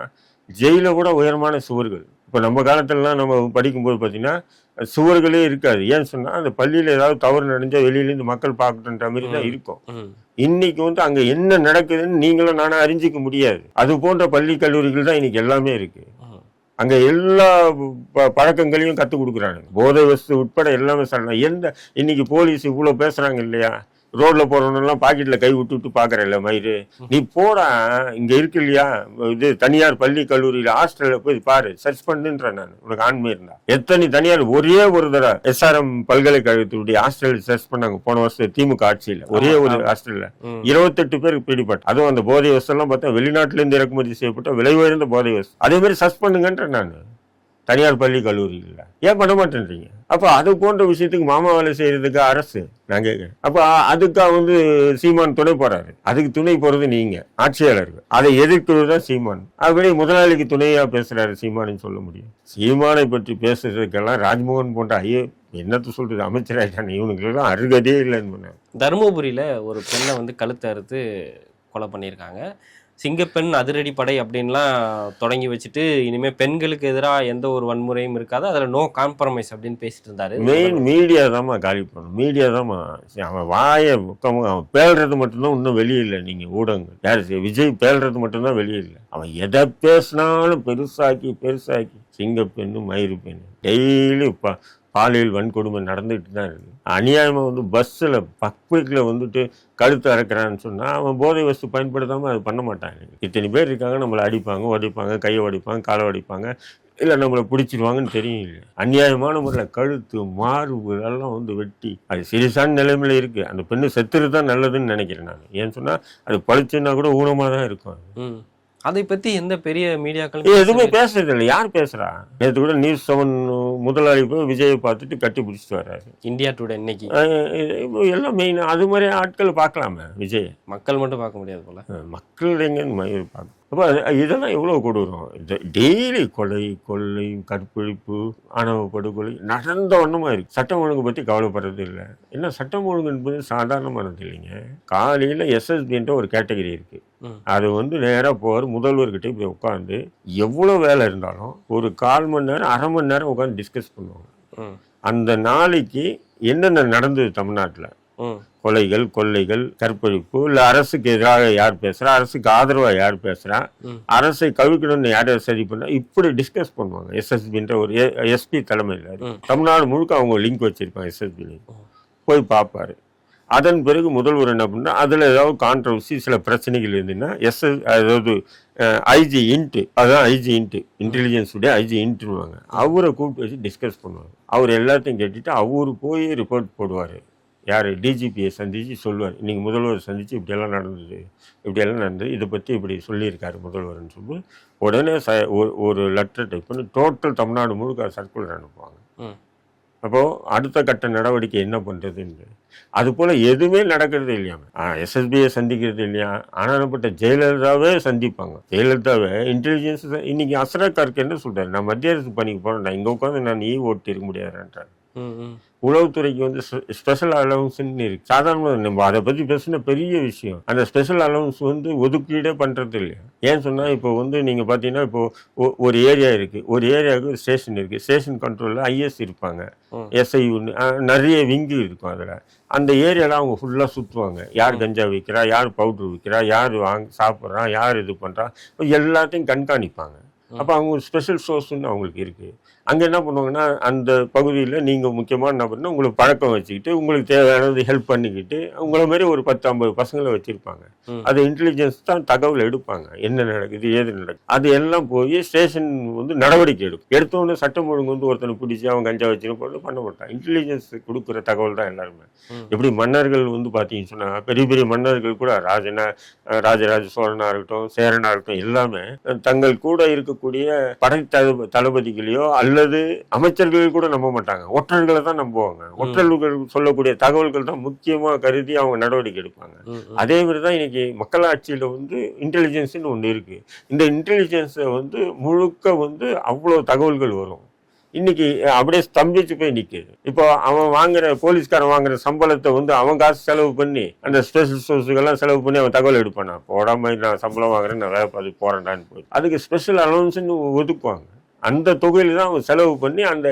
Speaker 2: ஜெயில கூட உயரமான சுவர்கள். இப்போ நம்ம காலத்துலலாம் நம்ம படிக்கும்போது பார்த்தீங்கன்னா சுவர்களே இருக்காது. ஏன்னு சொன்னா அந்த பள்ளியில ஏதாவது தவறு நடந்தா வெளியிலேருந்து மக்கள் பார்க்கணுன்ற மாதிரி தான் இருக்கும். இன்னைக்கு அங்க என்ன நடக்குதுன்னு நீங்களும் நானும் அறிஞ்சிக்க முடியாது. அது போன்ற பள்ளி கல்லூரிகள் தான் இன்னைக்கு எல்லாமே இருக்கு. அங்க எல்லா பழக்கங்களையும் கற்றுக் கொடுக்குறாங்க, போதை வஸ்து உட்பட எல்லாமே சொல்லலாம். இன்னைக்கு போலீஸ் இவ்வளவு பேசுறாங்க இல்லையா? ரோட்ல போறவனெல்லாம் பாக்கெட்ல கை விட்டு பாக்குறேன்ல மயிறு, நீ போடா, இங்க இருக்கு இல்லையா இது தனியார் பள்ளி கல்லூரியில ஹாஸ்டல்ல போய் பாரு, சர்ச் பண்ணுன்ற. நான் உனக்கு ஆண்மை இருந்தா எத்தனை தனியார் ஒரே ஒரு தடவை SRM பல்கலைக்கழகத்துடைய ஹாஸ்டல் சர்ச் பண்ணாங்க போன வருஷம் திமுக ஆட்சியில. ஒரே ஒரு ஹாஸ்டல்ல 28 பேர் பிடிபட்டு. அதுவும் அந்த போதை வசெல்லாம் பார்த்தா வெளிநாட்டுல இருந்து இறக்குமதி செய்யப்பட்ட விலை உயர்ந்த போதை வசு. அதே மாதிரி சர்ச் பண்ணுங்கன்ற நான் தனியார் பள்ளி கல்லூரியில் ஏன் பண்ண மாட்டேன்றீங்க? அப்போ அது போன்ற விஷயத்துக்கு மாமா வேலை செய்யறதுக்கு அரசு நான் கேட்கிறேன். அப்போ அதுக்கு சீமான் துணை போறாரு. அதுக்கு துணை போறது நீங்க ஆட்சியாளர்கள், அதை எதிர்க்கிறது தான் சீமான். அப்படி முதலாளிக்கு துணையா பேசுறாரு சீமானு சொல்ல முடியும். சீமானை பற்றி பேசுறதுக்கெல்லாம் ராஜ்மோகன் போன்ற என்னத்த சொல்றது அமைச்சராயிட்டாங்க, இவனுக்கு அருகதே இல்லைன்னு.
Speaker 1: தருமபுரியில ஒரு பெண்ணை கழுத்தை அறுத்து கொலை பண்ணியிருக்காங்க. சிங்கப்பெண் அதிரடி படை அப்படின்லாம் தொடங்கி வச்சுட்டு இனிமே பெண்களுக்கு எதிராக எந்த ஒரு வன்முறையும் இருக்காது, அதுல நோ காம்ப்ரமைஸ் அப்படின்னு பேசிட்டு இருந்தாரு.
Speaker 2: மெயின் மீடியா தான்மா காலி பண்ணணும். மீடியா தான்மா அவன் வாயை அவன் பேல்றது மட்டும்தான் இன்னும் வெளியில்லை. நீங்க ஊடகங்கள் யாரு விஜய் பேல்றது மட்டும்தான் வெளியில்லை. அவன் எதை பேசினாலும் பெருசாக்கி சிங்கப்பெண்ணு மயிறு பெண்ணு டெய்லி பாலியல் வன்கொடுமை நடந்துட்டு தான் இருக்கு. அநியாயமா பஸ்ஸில் பப்ளிக்கில் கழுத்து அறக்கிறான்னு சொன்னா அவன் போதை வஸ்து பயன்படுத்தாம அது பண்ண மாட்டாங்க. இத்தனை பேர் இருக்காங்க, நம்மளை அடிப்பாங்க, உடைப்பாங்க, கையை உடைப்பாங்க, காலை உடைப்பாங்க, இல்லை நம்மளை பிடிச்சிடுவாங்கன்னு தெரியும். இல்லை அநியாயமான முறையில் கழுத்து மார்பு எல்லாம் வெட்டி அது சீரியஸான நிலைமையில இருக்கு. அந்த பெண்ணு செத்துறது தான் நல்லதுன்னு நினைக்கிறேன் நான். ஏன்னு சொன்னா அது பழிச்சுன்னா கூட ஊனமாக தான் இருக்கும்.
Speaker 1: அதை பத்தி எந்த பெரிய மீடியாக்கள்
Speaker 2: எதுவுமே பேசுறது இல்லை. யார் பேசுறா? நேற்று கூட நியூஸ் 7 முதலாளி போய் விஜயை பார்த்துட்டு கட்டி பிடிச்சிட்டு வர்றாரு.
Speaker 1: இந்தியா டுடே இன்னைக்கு
Speaker 2: எல்லாம் மெயின் அது மாதிரி ஆட்கள் பார்க்கலாமே. விஜய்
Speaker 1: மக்கள் மட்டும் பார்க்க முடியாது போல,
Speaker 2: மக்கள் எங்க பார்க்க. அப்போ இதெல்லாம் எவ்வளோ கொடுறோம். டெய்லி கொள்ளை கற்பழிப்பு ஆணவ படுகொலை நடந்த வண்ணமா இருக்கு. சட்டம் ஒழுங்கு பத்தி கவலைப்படுறது இல்லை. என்ன சட்டம் ஒழுங்கு என்பது சாதாரணமானது இல்லைங்க. காலையில SSBன்ற ஒரு கேட்டகரி இருக்கு. அது நேராக போவார், முதல்வர்கிட்ட போய் உட்காந்து எவ்வளோ வேலை இருந்தாலும் ஒரு 1/4 மணி நேரம் 1/2 மணி நேரம் உட்காந்து டிஸ்கஸ் பண்ணுவாங்க. அந்த நாளைக்கு என்னென்ன நடந்தது தமிழ்நாட்டில், கொள்ளைகள் கற்பழிப்பு, இல்லை அரசுக்கு எதிராக யார் பேசுறா, அரசுக்கு ஆதரவா யார் பேசுறா, அரசை கவிக்கணும்னு யார் சரி பண்ணா, இப்படி டிஸ்கஸ் பண்ணுவாங்க. SSBன்ற ஒரு SP தலைமையில் தமிழ்நாடு முழுக்க அவங்க லிங்க் வச்சிருப்பாங்க. SSB போய் பார்ப்பாரு. அதன் பிறகு முதல்வர் என்ன பண்ணா, அதில் ஏதாவது கான்ட்ரவர்சி சில பிரச்சனைகள் இருந்ததுன்னா அதாவது IG இன்ட்டு, அதுதான் IG இன்ட்டு இன்டெலிஜென்ஸுடைய IG இன்ட்டுருவாங்க. அவரை கூப்பிட்டு வச்சு டிஸ்கஸ் பண்ணுவாங்க. அவர் எல்லாத்தையும் கேட்டுட்டு அவரு போய் ரிப்போர்ட் போடுவார். யார் டிஜிபியை சந்தித்து சொல்லுவார், இன்றைக்கி முதல்வர் சந்தித்து இப்படியெல்லாம் நடந்தது, இப்படியெல்லாம் நடந்தது, இதை பற்றி இப்படி சொல்லியிருக்காரு முதல்வர்னு சொல்லி உடனே ஒரு லெட்டர் டைப் பண்ணி டோட்டல் தமிழ்நாடு முழுக்க சர்க்குலர் அனுப்புவாங்க. அப்போது அடுத்த கட்ட நடவடிக்கை என்ன பண்ணுறதுன்னு. அதுபோல் எதுவுமே நடக்கிறது இல்லையாம. எஸ்எஸ்பியை சந்திக்கிறது இல்லையா, ஆனாப்பட்ட ஜெயலலிதாவே சந்திப்பாங்க. ஜெயலலிதாவை இன்டெலிஜென்ஸ் இன்னைக்கு அசரக்காருக்கு என்ன சொல்கிறாரு, நான் மத்திய அரசு பணிக்கு போகிறேன், நான் இங்கே உட்காந்து நான் ஓட்டு இருக்க முடியாதுன்றார். உளவுத்துறைக்கு வந்து ஸ்பெஷல் அலவன்ஸ்ன்னு இருக்கு. சாதாரண நம்ம அதை பற்றி பேசுன பெரிய விஷயம். அந்த ஸ்பெஷல் அலவன்ஸ் வந்து ஒதுக்கீடே பண்ணுறது இல்லையா. ஏன் சொன்னால் இப்போ வந்து நீங்கள் பார்த்தீங்கன்னா இப்போ ஒரு ஏரியா இருக்குது, ஒரு ஏரியாவுக்கு ஒரு ஸ்டேஷன் இருக்குது, ஸ்டேஷன் கண்ட்ரோலில் ஐஎஸ் இருப்பாங்க, எஸ்ஐ நிறைய விங்கு இருக்கும். அதில் அந்த ஏரியாவில் அவங்க ஃபுல்லாக சுற்றுவாங்க. யார் கஞ்சா விற்கிறா, யார் பவுட்ரு விற்கிறா, யார் சாப்பிட்றான், யார் இது பண்ணுறா, எல்லாத்தையும் கண்காணிப்பாங்க. அப்போ அவங்க ஒரு ஸ்பெஷல் சோர்ஸ்ன்னு அவங்களுக்கு இருக்குது. அங்கே என்ன பண்ணுவாங்கன்னா அந்த பகுதியில் நீங்கள் முக்கியமான என்ன பண்ணால் உங்களுக்கு பழக்கம் வச்சுக்கிட்டு உங்களுக்கு தேவையானது ஹெல்ப் பண்ணிக்கிட்டு உங்களை மாதிரி ஒரு 10-50 பசங்களை வச்சுருப்பாங்க. அது இன்டெலிஜென்ஸ் தான் தகவல் எடுப்பாங்க, என்ன நடக்குது ஏது நடக்குது. அது எல்லாம் போய் ஸ்டேஷன் வந்து நடவடிக்கை எடுத்தோடனே சட்டம் ஒழுங்கு வந்து ஒருத்தனை பிடிச்சி அவன் கஞ்சா வச்சுன்னு போட்டு பண்ண மாட்டான். இன்டெலிஜென்ஸ் கொடுக்குற தகவல் தான் எல்லாருமே. எப்படி மன்னர்கள் வந்து பார்த்தீங்கன்னு சொன்னால் பெரிய பெரிய மன்னர்கள் கூட ராஜராஜ சோழனாக இருக்கட்டும், சேரனாக இருக்கட்டும், எல்லாமே தங்கள் கூட இருக்கக்கூடிய படை தளபதிகளையோ அல்லது அமைச்சர்கள் கூட நம்ப மாட்டாங்க, ஒற்றர்களை தான் நம்புவாங்க. ஒற்றர்கள் சொல்லக்கூடிய தகவல்கள் தான் முக்கியமாக கருதி அவங்க நடவடிக்கை எடுப்பாங்க. அதே மாதிரி தான் இன்னைக்கு மக்களாட்சியில் வந்து இன்டெலிஜென்ஸ்ன்னு ஒன்று இருக்கு. இந்த இன்டெலிஜென்ஸை வந்து முழுக்க வந்து அவ்வளோ தகவல்கள் வரும். இன்னைக்கு அப்படியே ஸ்தம்பிச்சு போய் நிற்குது. இப்போ அவன் போலீஸ்காரன் வாங்குற சம்பளத்தை வந்து அவன் காசு செலவு பண்ணி அந்த ஸ்பெஷல் சோர்ஸுக்கெல்லாம் செலவு பண்ணி அவன் தகவல் எடுப்பானா, போடாம நான் சம்பளம் வாங்குறேன், நான் வேலை பார்த்து போறேன்டான்னு போய் அதுக்கு ஸ்பெஷல் அலவன்ஸ்ன்னு ஒதுக்குவாங்க. அந்த தொகையில் தான் அவங்க செலவு பண்ணி அந்த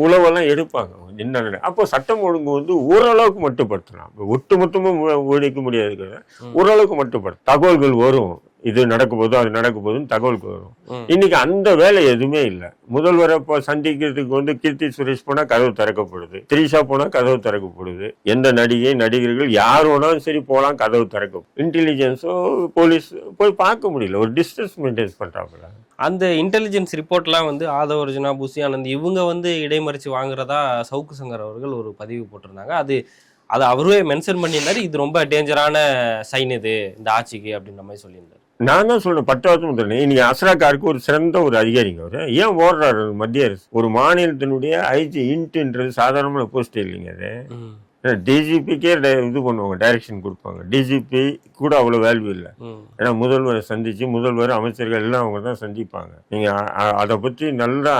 Speaker 2: உழவெல்லாம் எடுப்பாங்க. என்ன அப்போ சட்டம் ஒழுங்கு வந்து ஓரளவுக்கு மட்டுப்படுத்தலாம். ஒட்டு மொத்தமாக ஒழிக்க முடியாது, ஓரளவுக்கு மட்டுப்படுத்த தகவல்கள் வரும். இது நடக்க போதும் அது நடக்க போதுன்னு தகவலுக்கு வரும். இன்னைக்கு அந்த வேலை எதுவுமே இல்லை. முதல்வரை இப்போ சந்திக்கிறதுக்கு வந்து கீர்த்தி சுரேஷ் போனால் கதவு திறக்கப்படுது, திரிஷா போனால் கதவு திறக்கப்படுது, எந்த நடிகர்கள் யார் வேணாலும் சரி போகலாம், கதவு திறக்கும். இன்டெலிஜென்ஸோ போலீஸ் போய் பார்க்க முடியல, ஒரு டிஸ்டன்ஸ் மெயின்டைன் பண்ணுறாப்புல.
Speaker 1: அந்த இன்டெலிஜென்ஸ் ரிப்போர்ட்லாம் வந்து ஆதவ அர்ஜுனா, புசி ஆனந்த் இவங்க வந்து இடைமறித்து வாங்குறதா சவுக்கு சங்கர் அவர்கள் ஒரு பதிவு போட்டிருந்தாங்க. அது அவரே மென்ஷன் பண்ணியிருந்தாரு, இது ரொம்ப டேஞ்சரான சைன் இது இந்த ஆட்சிக்கு அப்படின்ற மாதிரி சொல்லியிருந்தாரு.
Speaker 2: நான் தான் சொல்றேன், 10 வருஷம் சொன்னேன். இன்னைக்கு அசராக்காருக்கு ஒரு சிறந்த ஒரு அதிகாரிங்க அவர். ஏன் ஓடுறாரு மத்திய அரசு? ஒரு மாநிலத்தினுடைய ஐஜி இன்ட்ன்றது சாதாரணமான போஸ்ட் இல்லைங்க. அது டிஜிபிக்கே இது பண்ணுவாங்க, டைரக்ஷன் கொடுப்பாங்க. டிஜிபி கூட அவ்வளோ வேல்யூ இல்லை. ஏன்னா முதல்வரை சந்திச்சு முதல்வர் அமைச்சர்கள் எல்லாம் அவங்க தான் சந்திப்பாங்க. நீங்கள் அதை பற்றி நல்லா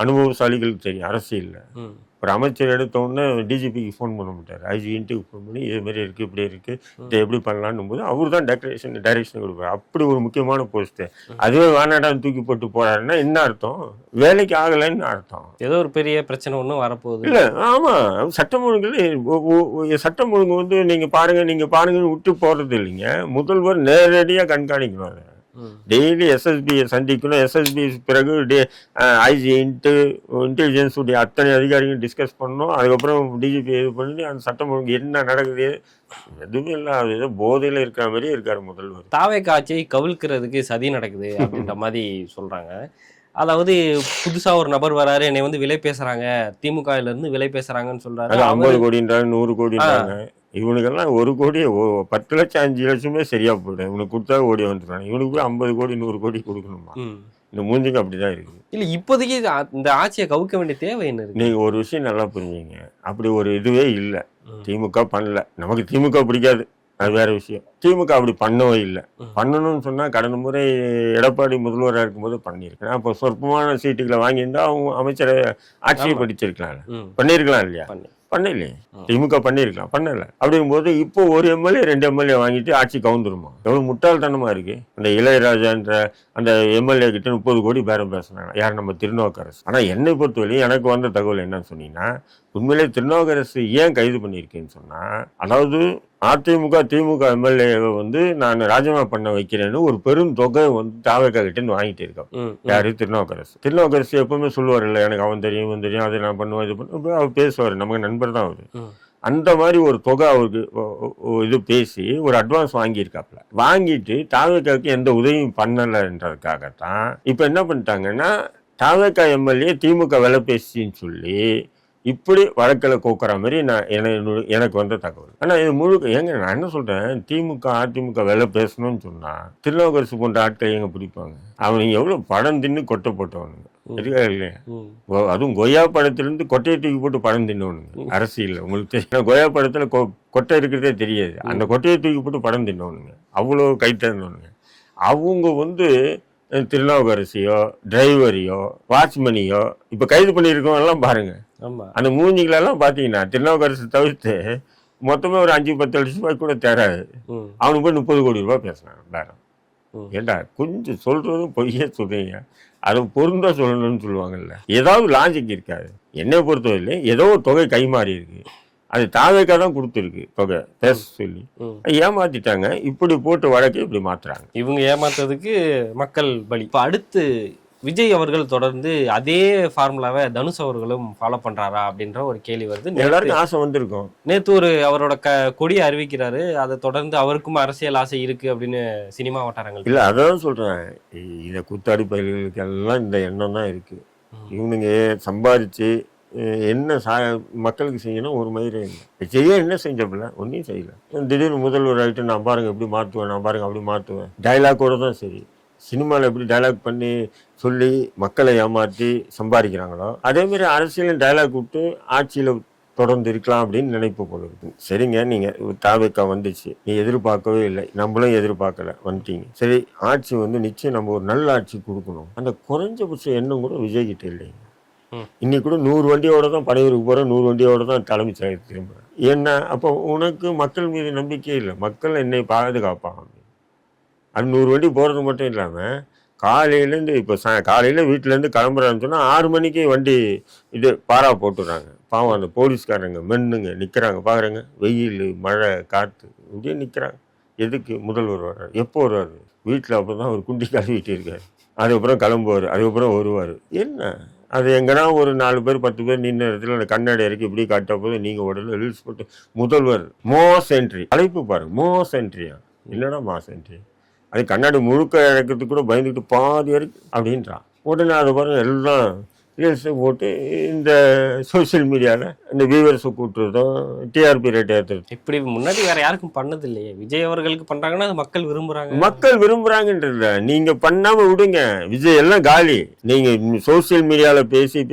Speaker 2: அனுபவசாலிகளுக்கு தெரியும். அரசியலில் ஒரு அமைச்சர் எடுத்தோடனே டிஜிபிக்கு ஃபோன் பண்ண மாட்டார், ஐஜி இன்ட்டுக்கு ஃபோன் பண்ணி இது மாதிரி இருக்குது, இப்படி இருக்குது, இதை எப்படி பண்ணலான்னு போது அவர் தான் டைரக்ஷன் கொடுப்பார். அப்படி ஒரு முக்கியமான போஸ்ட்டு. அதுவே வேணாடான்னு தூக்கி போட்டு போறாருன்னா என்ன அர்த்தம்? வேலைக்கு ஆகலைன்னு அர்த்தம்.
Speaker 1: ஏதோ ஒரு பெரிய பிரச்சனை ஒன்றும் வரப்போகுது
Speaker 2: இல்லை. ஆமாம், சட்டம் ஒழுங்கு சட்டம் ஒழுங்கு வந்து நீங்கள் பாருங்கன்னு விட்டு போகிறது இல்லைங்க. முதல்வர் நேரடியாக கண்காணிக்கணும். அதை டெய்லி எஸ்எஸ்பியை சந்திக்கணும். எஸ்எஸ்பி பிறகு ஐஜி இன்டெலிஜென்ஸ் உடைய அத்தனை அதிகாரிகள் டிஸ்கஸ் பண்ணணும். அதுக்கப்புறம் டிஜிபி இது பண்ணி அந்த சட்டம் ஒழுங்கு என்ன நடக்குது எதுவுமே இல்லை. அது ஏதோ போதையில் இருக்கிற மாதிரியே இருக்காரு முதல்வர்.
Speaker 1: தாவே காட்சியை கவிழ்க்கிறதுக்கு சதி நடக்குது அப்படின்ற மாதிரி சொல்றாங்க. அதாவது புதுசா ஒரு நபர் வராரு, என்னை வந்து விலை பேசுறாங்க, திமுகல இருந்து விலை பேசுறாங்கன்னு சொல்றாரு.
Speaker 2: 50 கோடின்றாங்க, 100 கோடின்றாங்க. இவனுக்கெல்லாம் 1 கோடி 10 லட்சம் 5 லட்சமே சரியா போயிடும். இவனுக்கு கொடுத்தா ஓடி வந்துடுறாங்க. இவனுக்கு போய் 50 கோடி 100 கோடி கொடுக்கணுமா? இந்த மூஞ்சிக்கு அப்படிதான் இருக்குது.
Speaker 1: இல்ல இப்போதைக்கு இந்த ஆட்சியை கவுக்க வேண்டிய தேவை என்ன இருக்கு?
Speaker 2: நீங்க ஒரு விஷயம் நல்லா புரிஞ்சுங்க, அப்படி ஒரு இதுவே இல்லை. திமுக பண்ணல. நமக்கு திமுக பிடிக்காது, அது வேற விஷயம். திமுக அப்படி பண்ணவே இல்லை. பண்ணணும்னு சொன்னா கடந்த முறை எடப்பாடி முதல்வராக இருக்கும்போது பண்ணியிருக்கேன். அப்போ சொற்பமான சீட்டுகளை வாங்கியிருந்தா அவங்க அமைச்சரை ஆட்சியை படிச்சிருக்கலாம், பண்ணியிருக்கலாம் இல்லையா? பண்ணலையே. திமுக பண்ணியிருக்கலாம், பண்ணல. அப்படிங்கும்போது இப்போ ஒரு எம்எல்ஏ 2 எம்எல்ஏ வாங்கிட்டு ஆட்சி கவுந்துருமா? எவ்வளவு முட்டாள்தனமா இருக்கு. அந்த இளையராஜான்ற அந்த எம்எல்ஏ கிட்ட 30 கோடி பேரம் பேசினாங்க. யார்? நம்ம திருநாவுக்கரசு. ஆனா என்னை பொறுத்தவரையும் எனக்கு வந்த தகவல் என்னன்னு சொன்னீங்கன்னா, உண்மையிலே திருநாவுக்கரசு ஏன் கைது பண்ணியிருக்கேன்னு சொன்னா, அதாவது அதிமுக திமுக எம்எல்ஏவை வந்து நான் ராஜினாமா பண்ண வைக்கிறேன்னு ஒரு பெரும் தொகை வந்து தாவேக்கா கிட்டேன்னு வாங்கிட்டு இருக்கேன். யாரு? திருநாவுக்கரசு எப்பவுமே சொல்லுவார், இல்லை எனக்கு அவன் தெரியும் இவன் தெரியும், அதை நான் பண்ணுவேன் இது பண்ணுவேன், அவர் பேசுவார், நமக்கு நண்பர் தான் அவரு. அந்த மாதிரி ஒரு தொகை அவருக்கு இது பேசி ஒரு அட்வான்ஸ் வாங்கியிருக்காப்புல. வாங்கிட்டு தாவேக்காவுக்கு எந்த உதவியும் பண்ணலைன்றதுக்காகத்தான் இப்ப என்ன பண்ணிட்டாங்கன்னா, தாவேக்கா எம்எல்ஏ திமுக விலை பேசின்னு சொல்லி இப்படி வழக்கில் கோக்குற மாதிரி எனக்கு வந்த தகவல். ஆனால் இது முழுக்க ஏங்க நான் என்ன சொல்கிறேன், திமுக அதிமுக வேலை பேசணும்னு சொன்னால் திருநாவுக்கரசு போன்ற ஆட்கள் எங்கே பிடிப்பாங்க? அவனுங்க எவ்வளோ படம் தின்னு கொட்டை போட்டவனுங்க இருக்கா இல்லையா? அதுவும் கொய்யா படத்துலேருந்து கொட்டையை தூக்கி போட்டு படம் தின்னவனுங்க அரசியல். உங்களுக்கு தெரியும், கொய்யா படத்தில் கொட்டை இருக்கிறதே தெரியாது, அந்த கொட்டையை தூக்கி போட்டு படம் தின்னவனுங்க, அவ்வளோ கைத்தறினவனுங்க. அவங்க திருநாவுக்கரசியோ டிரைவரையோ வாட்ச்மேனையோ இப்போ கைது பண்ணியிருக்கவங்கெல்லாம் பாருங்க, அந்த மூஞ்சிகளெல்லாம் பார்த்தீங்கன்னா திருநாவுக்கரசு தவிர்த்து மொத்தமே ஒரு 5-10 லட்சம் ரூபாய் கூட தேராது. அவனுக்கு போய் 30 கோடி ரூபாய் பேசுனான் பேரம். ஏண்டா கொஞ்சம் சொல்றதும் பொய்யே சொல்றீங்க, அதை பொருந்தா சொல்லணும்னு சொல்லுவாங்கல்ல, ஏதாவது லாஜிக் இருக்காது. என்னை பொறுத்தவரையிலே ஏதோ ஒரு தொகை கை மாறி இருக்கு, அது தாவேக்கா தான் கொடுத்துருக்கு தொகை பேச சொல்லி, ஏமாத்திட்டாங்க. இப்படி போட்டு வழக்கை இப்படி மாத்துறாங்க.
Speaker 1: இவங்க ஏமாத்துறதுக்கு மக்கள் பலி. இப்போ அடுத்து விஜய் அவர்கள் தொடர்ந்து அதே ஃபார்முலாவை தனுஷ் அவர்களும் ஃபாலோ பண்றாரா அப்படின்ற ஒரு கேள்வி வருது.
Speaker 2: எல்லாருக்கும் ஆசை வந்திருக்கும்.
Speaker 1: நேற்று அவரோட கொடியை அறிவிக்கிறாரு, அதை தொடர்ந்து அவருக்கும் அரசியல் ஆசை இருக்கு அப்படின்னு சினிமா வட்டாரங்கள்
Speaker 2: இல்லை, அதான் சொல்றேன், இதை கூத்தாடி பயிர்களுக்கு எல்லாம் இந்த எண்ணம் தான் இருக்கு. இவனுங்க சம்பாதிச்சு என்ன மக்களுக்கு செய்யணும் ஒரு மயிரே இல்லை. செய்ய என்ன செஞ்சப்பில்ல, ஒன்றையும் செய்யல. திடீர்னு முதல்வர் ஆகிட்டு நான் பாருங்க எப்படி மாற்றுவேன், நான் பாருங்க அப்படி மாற்றுவேன், டைலாக்கோட தான் சரி. சினிமாவில் எப்படி டைலாக் பண்ணி சொல்லி மக்களை ஏமாற்றி சம்பாதிக்கிறாங்களோ அதேமாரி அரசியலும் டைலாக் விட்டு ஆட்சியில் தொடர்ந்து இருக்கலாம் அப்படின்னு நினைப்பு போல இருக்கு. சரிங்க, நீங்கள் தாவேக்கா வந்துச்சு, நீ எதிர்பார்க்கவே இல்லை, நம்மளும் எதிர்பார்க்கல, வந்துட்டீங்க. சரி, ஆட்சி நிச்சயம் நம்ம ஒரு நல்ல ஆட்சி கொடுக்கணும், அந்த குறைஞ்சபட்ச எண்ணம் கூட விஜய்கிட்ட இல்லைங்க. இன்னைக்கு கூட 100 வண்டியோட தான் படையூருக்கு போகிறேன், 100 வண்டியோட தான் தலைமைச் செயலகத்துக்கு திரும்புகிறேன். ஏன்னா அப்போ உனக்கு மக்கள் மீது நம்பிக்கை இல்லை, மக்கள் என்னை பாதுகாப்பாங்க. அது 100 வண்டி போகிறது மட்டும் இல்லாமல் காலையிலேருந்து இப்போ காலையில் வீட்டிலேருந்து கிளம்புறான்னு சொன்னால் 6 மணிக்கு வண்டி பாரா போட்டுடுறாங்க. பாவம் அந்த போலீஸ்காரங்க மென்னுங்க நிற்கிறாங்க, பார்க்குறாங்க, வெயில் மழை காற்று இப்படியே நிற்கிறாங்க. எதுக்கு? முதல்வர் வர்றாரு. எப்போ வருவார்? வீட்டில் அப்போ தான் ஒரு குண்டி கழுவிட்டு இருக்காரு, அதுக்கப்புறம் கிளம்புவார், அதுக்கப்புறம் வருவார். என்ன அது எங்கன்னா ஒரு 4 பேர் 10 பேர் நின்ன இடத்துல அந்த கண்ணாடி இறக்கி இப்படி காட்ட போது நீங்கள் உடனே ரீல்ஸ் போட்டு முதல்வர் மோஸ் என்ட்ரி அழைப்பு பாருங்க, மோஸ் என்ட்ரியா இல்லைன்னா மாஸ் என்ட்ரி. அது கண்ணாடி முழுக்க இறக்கிறதுக்கு கூட பயந்துக்கிட்டு பாதி வரைக்கும் அப்படின்றான். உடனே அதை பாருங்க எல்லாம் ரீல்ஸை போட்டு இந்த சோசியல் மீடியாவில் இந்த வியூவர்ஸை கூட்டுறதோ டிஆர்பி ரேட் ஏற்றுறது.
Speaker 1: இப்படி முன்னாடி வேற யாருக்கும் பண்ணது இல்லையே, விஜய் அவர்களுக்கு பண்றாங்கன்னா அது மக்கள் விரும்புறாங்க.
Speaker 2: மக்கள் விரும்புறாங்கன்றத நீங்க பண்ணாம விடுங்க, விஜய் எல்லாம் காலி. நீங்க சோசியல் மீடியாவில் பேசி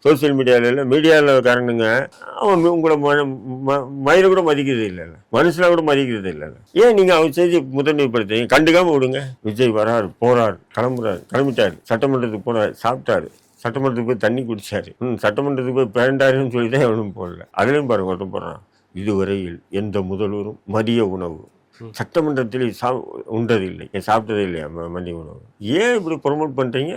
Speaker 2: சோசியல் மீடியாவில் இல்லை மீடியாவில் காரணங்க அவன் உங்களை மயிரை கூட மதிக்கிறது இல்லை, மனுஷனா கூட மதிக்கிறது இல்லை. ஏன் நீங்க அவன் செய்தி முதன்மைப்படுத்துறீங்க? கண்டுக்காம விடுங்க. விஜய் வராரு, போறாரு, கிளம்பிட்டாரு, சட்டமன்றத்துக்கு போனார், சாப்பிட்டாரு, சட்டமன்றத்துக்கு போய் தண்ணி குடிச்சாரு, சட்டமன்றத்துக்கு போய் பிறண்டாருன்னு சொல்லி தான் எவனும் போடல. அதுலேயும் பாருங்க ஒருத்தன் போடுறான், இதுவரையில் எந்த முதல்வரும் மதிய உணவு சட்டமன்றத்தில் உண்டதில்லை, சாப்பிட்டதே இல்லையா மதிய உணவு. ஏன் இப்படி ப்ரொமோட் பண்ணுறீங்க?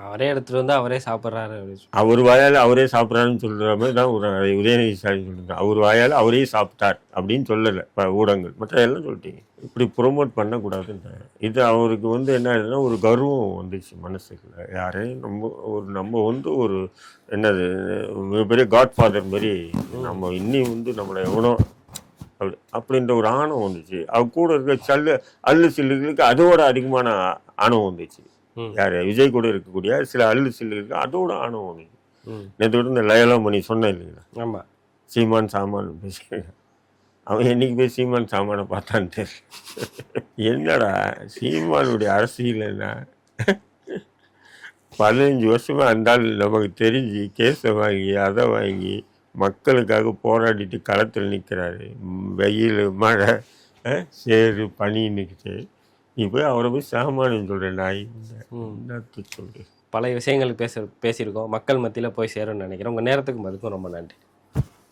Speaker 1: அவரே எடுத்துட்டு வந்து அவரே சாப்பிட்றாரு,
Speaker 2: அவர் வாயால் அவரே சாப்பிட்றாருன்னு சொல்கிற மாதிரி தான் உதயநிதி ஸ்டாலின் சொல்லிட்டு அவர் வாயால் அவரே சாப்பிட்டார் அப்படின்னு சொல்லலை ஊடகங்கள், மற்ற எல்லாம் சொல்லிட்டீங்க. இப்படி ப்ரொமோட் பண்ணக்கூடாதுன்னு இது அவருக்கு என்ன ஆயிடுதுன்னா ஒரு கர்வம் வந்துச்சு மனசுக்குள்ள. யாரையும் நம்ம ஒரு என்னது மிகப்பெரிய காட்ஃபாதர் மாதிரி நம்ம இன்னி நம்மளை எவனோ அப்படின்ற ஒரு ஆணவம் வந்துச்சு. அவ கூட இருக்க அல்லு சில்லுகளுக்கு அதோட அதிகமான ஆணவம் வந்துச்சு. யார்? விஜய் கூட இருக்கக்கூடிய சில அல்லு சில்லுகளுக்கு அதோட ஆணவம் வந்துச்சு. நேற்று இந்த லயலாம் பண்ணி சொன்னேன் இல்லைங்களா,
Speaker 1: ஆமா
Speaker 2: சீமான் சாமான் பேசுகிறேன். அவன் என்னைக்கு போய் சீமான் சாமானை பார்த்தான்னு தெரியல. என்னடா சீமானுடைய அரசியல் என்ன? 15 வருஷமா அந்தாள் நமக்கு தெரிஞ்சு கேஸை வாங்கி அதை வாங்கி மக்களுக்காக போராடிட்டு களத்தில் நிற்கிறாரு. வெயில் மழை சேரு பனி நிற்கிட்டு, நீ போய் அவரை போய் சாமானின்னு சொல்கிற நாய் என்னத்து சொல்கிறேன்.
Speaker 1: பல விஷயங்கள் பேசியிருக்கோம், மக்கள் மத்தியில் போய் சேரும்னு நினைக்கிறேன். உங்கள் நேரத்துக்கு மதிக்கும் ரொம்ப நன்றி.